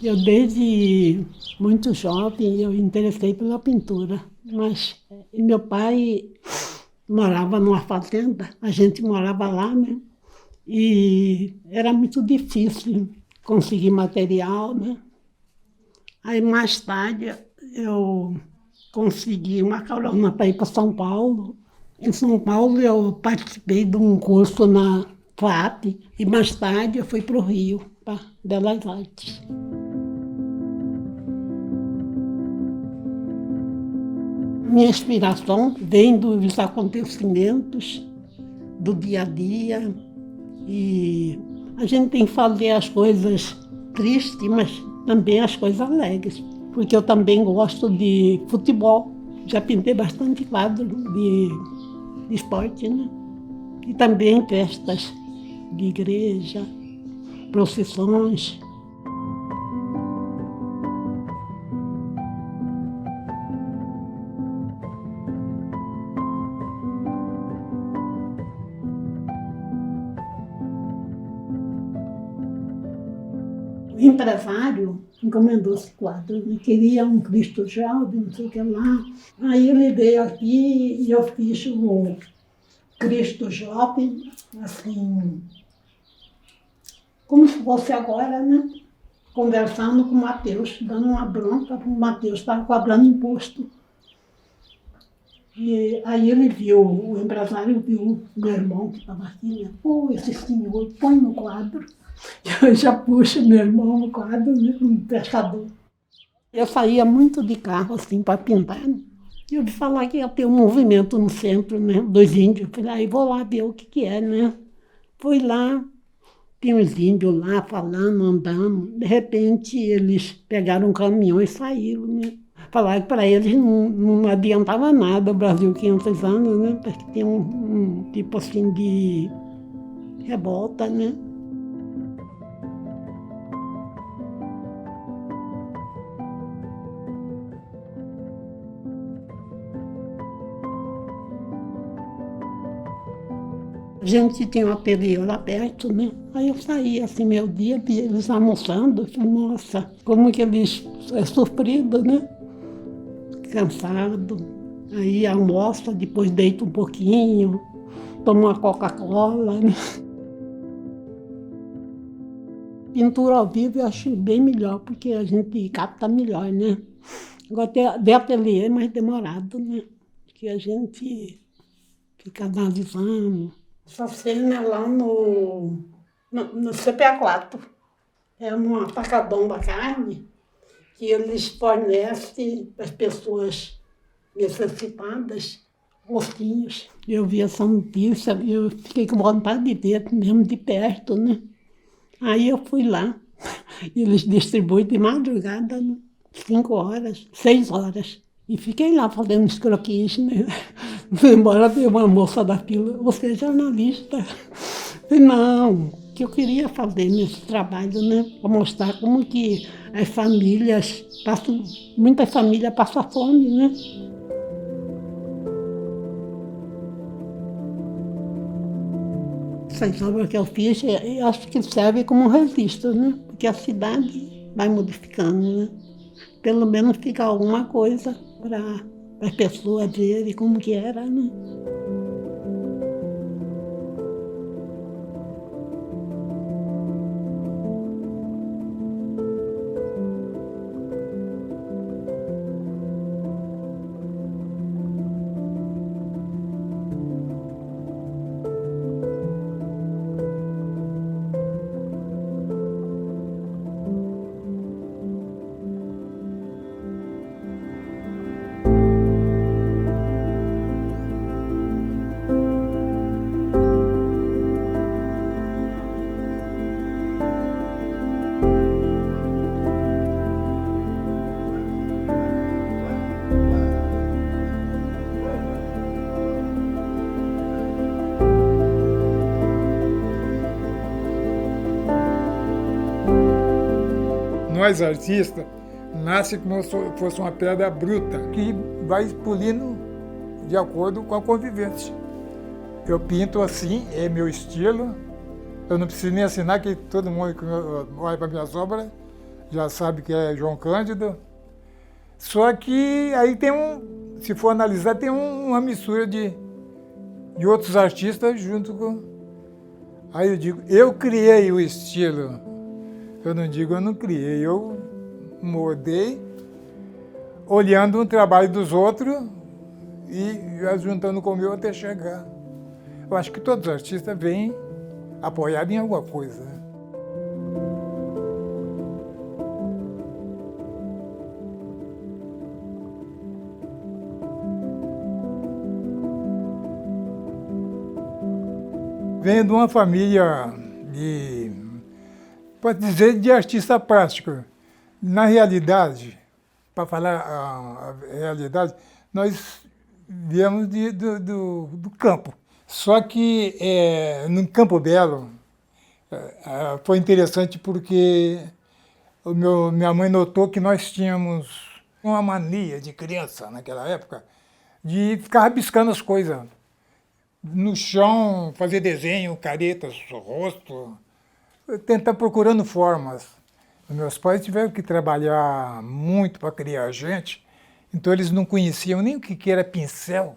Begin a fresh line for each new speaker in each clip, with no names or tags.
Eu, desde muito jovem, eu interessei pela pintura, mas meu pai morava numa fazenda, a gente morava lá, né? E era muito difícil conseguir material, né? Aí, mais tarde, eu consegui uma carona para ir para São Paulo. Em São Paulo, eu participei de um curso na FAP e, mais tarde, eu fui para o Rio, para Belas Artes. Minha inspiração vem dos acontecimentos do dia a dia e a gente tem que fazer as coisas tristes, mas também as coisas alegres, porque eu também gosto de futebol. Já pintei bastante quadro de esporte, né? E também festas de igreja, procissões. O empresário encomendou esse quadro, né? Queria um Cristo jovem, não sei o que lá. Aí ele veio aqui e eu fiz o Cristo jovem, assim, como se fosse agora, né? Conversando com o Mateus, dando uma bronca, o Mateus estava cobrando imposto. E aí ele viu, o empresário viu o meu irmão que estava aqui, né? Pô, esse senhor, põe no quadro. Eu já puxo meu irmão no quadro, né, um pescador. Eu saía muito de carro assim para pintar. E eu ouvi falar que ia ter um movimento no centro, né, dos índios. Falei, aí vou lá ver o que que é, né? Fui lá, tinha uns índios lá falando, andando. De repente eles pegaram um caminhão e saíram, né? Falaram que para eles não adiantava nada o Brasil 500 anos, né? Porque tinha um tipo assim de revolta, né? A gente tinha um ateliê lá perto, né? Aí eu saía assim, meu dia, via eles almoçando. Eu falei, nossa, como que eles é sofrido, né? Cansado. Aí almoça, depois deita um pouquinho, toma uma Coca-Cola, né? Pintura ao vivo eu acho bem melhor, porque a gente capta melhor, né? Agora de ateliê é mais demorado, né? Porque a gente fica analisando. Essa cena é lá no CPA4. É um atacadão da carne que eles fornecem para as pessoas necessitadas ossinhos. Eu vi essa notícia e eu fiquei com vontade de ver mesmo de perto, né? Aí eu fui lá. Eles distribuem de madrugada, né? 5 horas, 6 horas. E fiquei lá fazendo os croquis, né? Embora veio uma moça da fila, você é jornalista? Falei, não, que eu queria fazer nesse trabalho, né? Para mostrar como que as famílias passam, muitas famílias passam fome, né? Essas obras que eu fiz, eu acho que serve como um registro, né? Porque a cidade vai modificando, né? Pelo menos fica alguma coisa para as pessoas verem como que era, né?
Nós artistas nasce como se fosse uma pedra bruta que vai polindo de acordo com a convivência. Eu pinto assim, é meu estilo. Eu não preciso nem assinar, que todo mundo que olha para minhas obras já sabe que é João Cândido. Só que aí tem se for analisar, tem uma mistura de outros artistas junto com... Aí eu digo, eu criei o estilo. Eu não digo, eu não criei, eu moldei, olhando o trabalho dos outros e já juntando com o meu até chegar. Eu acho que todos os artistas vêm apoiados em alguma coisa, né? Venho de uma família pode dizer, de artista plástico. Na realidade, para falar a realidade, nós viemos do campo. Só que no Campo Belo foi interessante porque minha mãe notou que nós tínhamos uma mania de criança naquela época de ficar rabiscando as coisas. No chão, fazer desenho, caretas, rosto, tentar procurando formas. Meus pais tiveram que trabalhar muito para criar a gente, então eles não conheciam nem o que era pincel,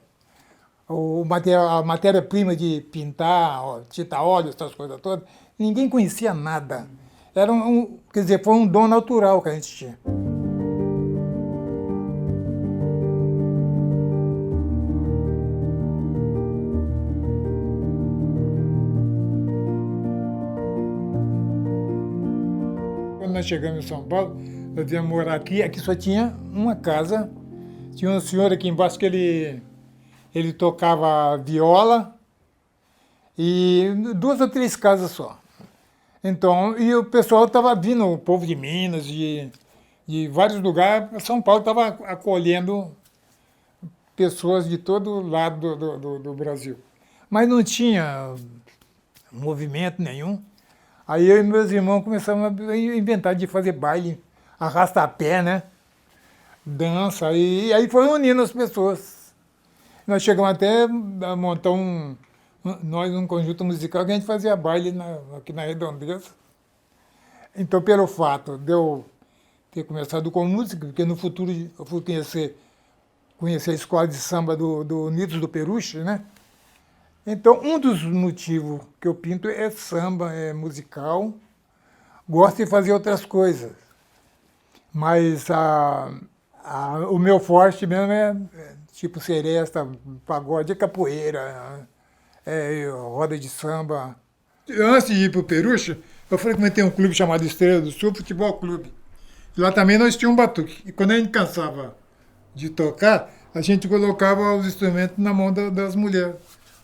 a matéria-prima de pintar, tinta óleo, essas coisas todas. Ninguém conhecia nada. Quer dizer, foi um dom natural que a gente tinha. Quando nós chegamos em São Paulo, nós viemos morar aqui. Aqui só tinha uma casa. Tinha um senhor aqui embaixo que ele tocava viola e 2 ou 3 casas só. Então, e o pessoal estava vindo, o povo de Minas, de vários lugares. São Paulo estava acolhendo pessoas de todo lado do Brasil. Mas não tinha movimento nenhum. Aí eu e meus irmãos começamos a inventar de fazer baile, arrasta-pé, né? Dança, e aí foi unindo as pessoas. Nós chegamos até a montar um conjunto musical que a gente fazia baile aqui na Redondeza. Então, pelo fato de eu ter começado com música, porque no futuro eu fui conhecer a escola de samba do Unidos do Peruche, né? Então, um dos motivos que eu pinto é samba, é musical. Gosto de fazer outras coisas. Mas o meu forte mesmo é tipo seresta, pagode, capoeira, roda de samba. Antes de ir para o Peruche, eu frequentei um clube chamado Estrela do Sul, Futebol Clube. Lá também nós tínhamos um batuque. E quando a gente cansava de tocar, a gente colocava os instrumentos na mão das mulheres,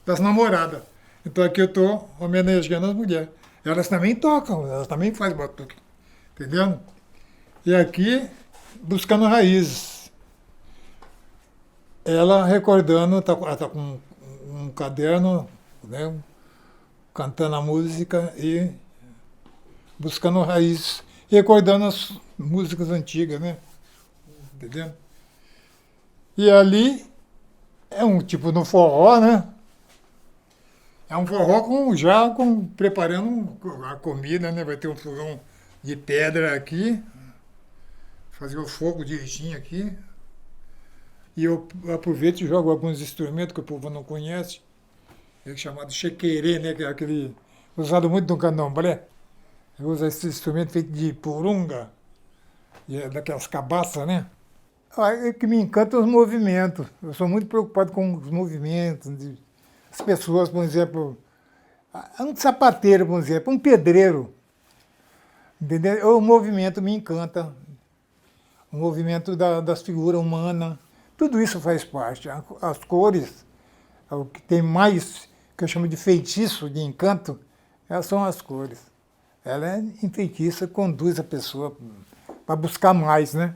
das namoradas. Então aqui eu estou homenageando as mulheres. Elas também tocam, elas também fazem batuque. Entendeu? E aqui, buscando raízes. Ela recordando, ela tá com um caderno, né, cantando a música e buscando raízes, recordando as músicas antigas, né? Entendeu? E ali é um tipo no forró, né? É um forró preparando a comida, né? Vai ter um fogão de pedra aqui, fazer o fogo direitinho aqui. E eu aproveito e jogo alguns instrumentos que o povo não conhece, chamado chequerê, né? Que é aquele usado muito no candomblé. Eu uso esse instrumento feito de purunga, daquelas cabaças, né? O que me encanta é os movimentos. Eu sou muito preocupado com os movimentos. As pessoas, por exemplo, um sapateiro, por exemplo, um pedreiro. Entendeu? O movimento me encanta. O movimento das figuras humanas. Tudo isso faz parte. As cores, o que tem mais, que eu chamo de feitiço, de encanto, são as cores. Ela é enfeitiça, conduz a pessoa para buscar mais, né?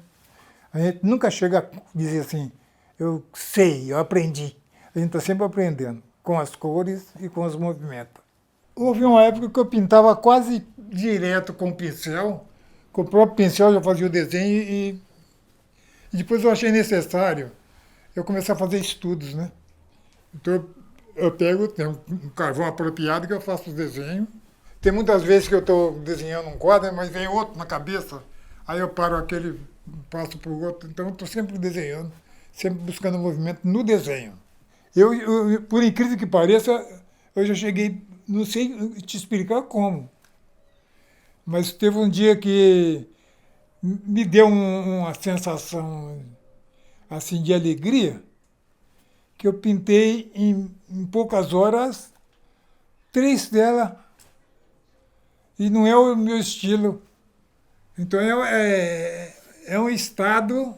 A gente nunca chega a dizer assim, eu sei, eu aprendi. A gente está sempre aprendendo, com as cores e com os movimentos. Houve uma época que eu pintava quase direto com o pincel, com o próprio pincel eu já fazia o desenho e depois eu achei necessário eu começar a fazer estudos, né? Então tenho um carvão apropriado que eu faço os desenhos. Tem muitas vezes que eu estou desenhando um quadro, mas vem outro na cabeça. aí eu paro aquele, passo para o outro. Então eu estou sempre desenhando, sempre buscando movimento no desenho. Por incrível que pareça, eu já cheguei, não sei te explicar como, mas teve um dia que me deu uma sensação assim de alegria, que eu pintei em poucas horas 3 delas, e não é o meu estilo. Então é um estado,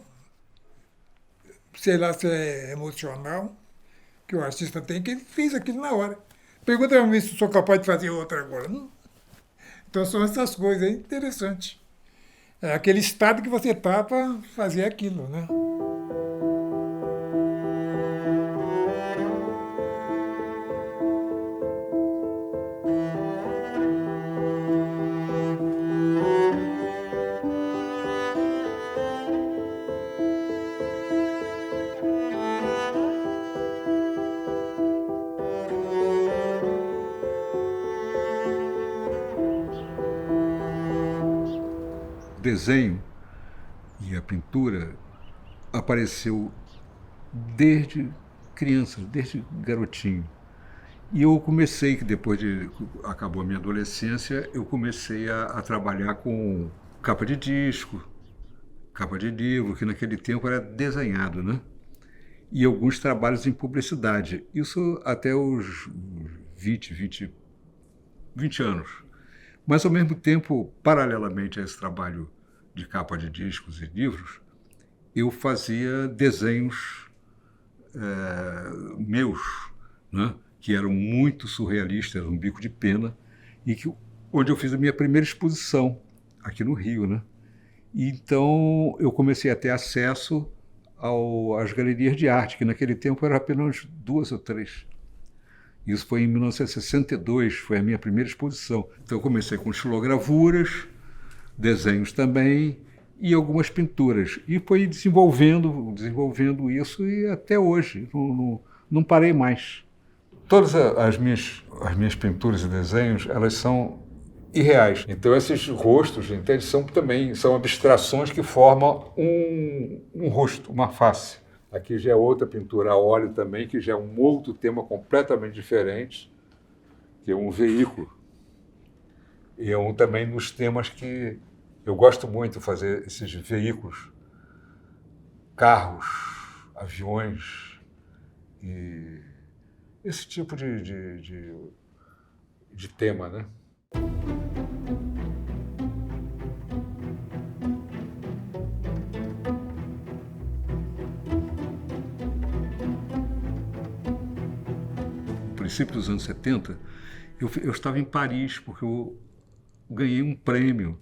sei lá se é emocional, que o artista tem, que ele fez aquilo na hora. Pergunta para mim se sou capaz de fazer outra agora. Não. Então são essas coisas, é interessante. É aquele estado que você está para fazer aquilo, né?
O desenho e a pintura apareceu desde criança, desde garotinho. E eu comecei, que depois de acabou a minha adolescência, eu comecei a trabalhar com capa de disco, capa de livro, que naquele tempo era desenhado, né? E alguns trabalhos em publicidade. Isso até os 20 anos. Mas, ao mesmo tempo, paralelamente a esse trabalho de capa de discos e livros, eu fazia desenhos meus, né? Que eram muito surrealistas, eram um bico de pena, e onde eu fiz a minha primeira exposição, aqui no Rio, né? E então eu comecei a ter acesso às galerias de arte, que naquele tempo eram apenas 2 ou 3. Isso foi em 1962, foi a minha primeira exposição. Então eu comecei com estilogravuras, desenhos também e algumas pinturas. E foi desenvolvendo isso, e até hoje não parei mais. Todas as minhas pinturas e desenhos, elas são irreais. Então esses rostos, entende, são abstrações que formam um rosto, uma face. Aqui já é outra pintura a óleo também, que já é um outro tema completamente diferente, que é um veículo. E é um também dos temas que eu gosto muito de fazer, esses veículos, carros, aviões, e esse tipo de tema, né? No princípio dos anos 70, eu estava em Paris, porque eu ganhei um prêmio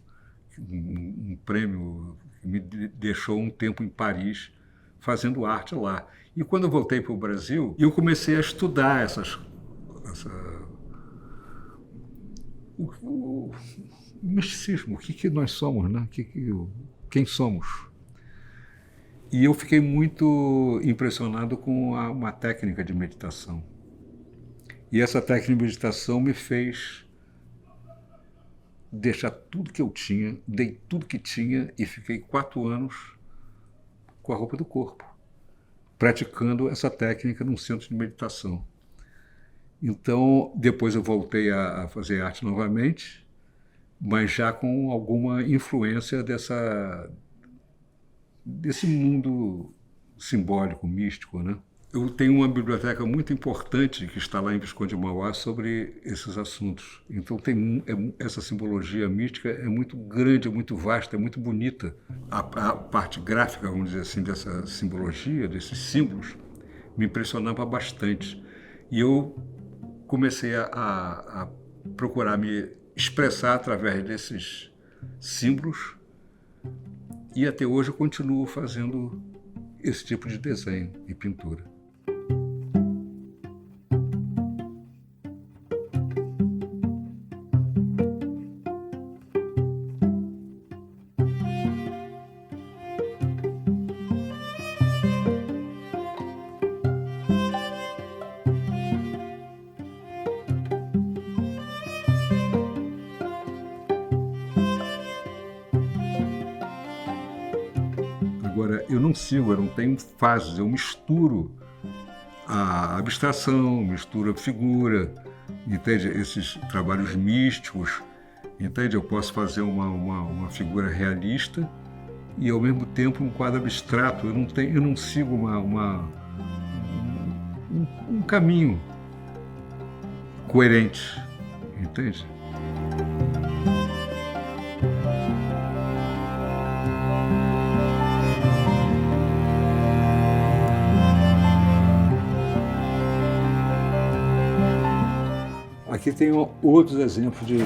que me deixou um tempo em Paris fazendo arte lá. E quando eu voltei para o Brasil, eu comecei a estudar o misticismo, o que nós somos, né? Quem somos. E eu fiquei muito impressionado com uma técnica de meditação. E essa técnica de meditação me fez deixar tudo que eu tinha, dei tudo que tinha e fiquei 4 anos com a roupa do corpo, praticando essa técnica num centro de meditação. Então, depois eu voltei a fazer arte novamente, mas já com alguma influência desse mundo simbólico, místico, né? Eu tenho uma biblioteca muito importante que está lá em Visconde de Mauá sobre esses assuntos. Então essa simbologia mística é muito grande, é muito vasta, é muito bonita. A parte gráfica, vamos dizer assim, dessa simbologia, desses símbolos, me impressionava bastante. E eu comecei a procurar me expressar através desses símbolos, e até hoje eu continuo fazendo esse tipo de desenho e pintura. não sigo, eu não tenho fases, eu misturo a abstração, misturo a figura, entende? Esses trabalhos místicos, entende? Eu posso fazer uma figura realista e ao mesmo tempo um quadro abstrato. Eu não sigo um caminho coerente, entende? Aqui tem outros exemplos de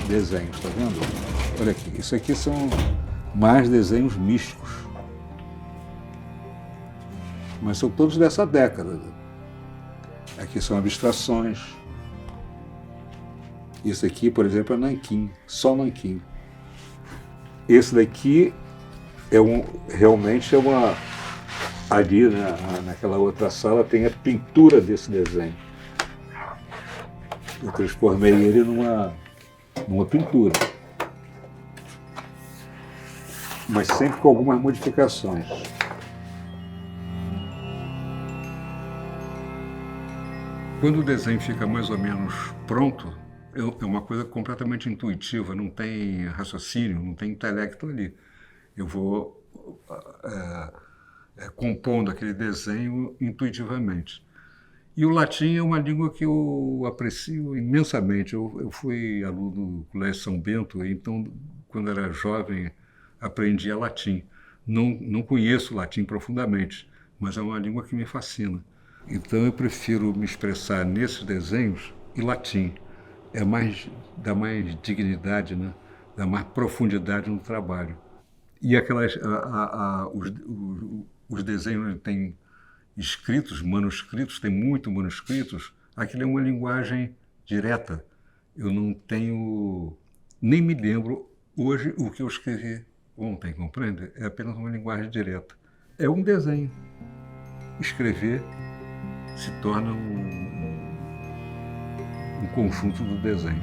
desenhos, tá vendo? Olha aqui, isso aqui são mais desenhos místicos. Mas são todos dessa década. Aqui são abstrações. Isso aqui, por exemplo, é nanquim, só nanquim. Esse daqui realmente é uma... Ali, né, naquela outra sala, tem a pintura desse desenho. Eu transformei ele numa pintura. Mas sempre com algumas modificações. Quando o desenho fica mais ou menos pronto, é uma coisa completamente intuitiva, não tem raciocínio, não tem intelecto ali. Eu vou compondo aquele desenho intuitivamente. E o latim é uma língua que eu aprecio imensamente. Eu fui aluno do Colégio São Bento, então, quando era jovem, aprendia latim. Não conheço o latim profundamente, mas é uma língua que me fascina. Então eu prefiro me expressar nesses desenhos em latim. Dá mais dignidade, né? Dá mais profundidade no trabalho. E os desenhos têm escritos, manuscritos, tem muito manuscritos, aquilo é uma linguagem direta. Eu não tenho, nem me lembro hoje o que eu escrevi ontem, compreende? É apenas uma linguagem direta. É um desenho. Escrever se torna um conjunto do desenho.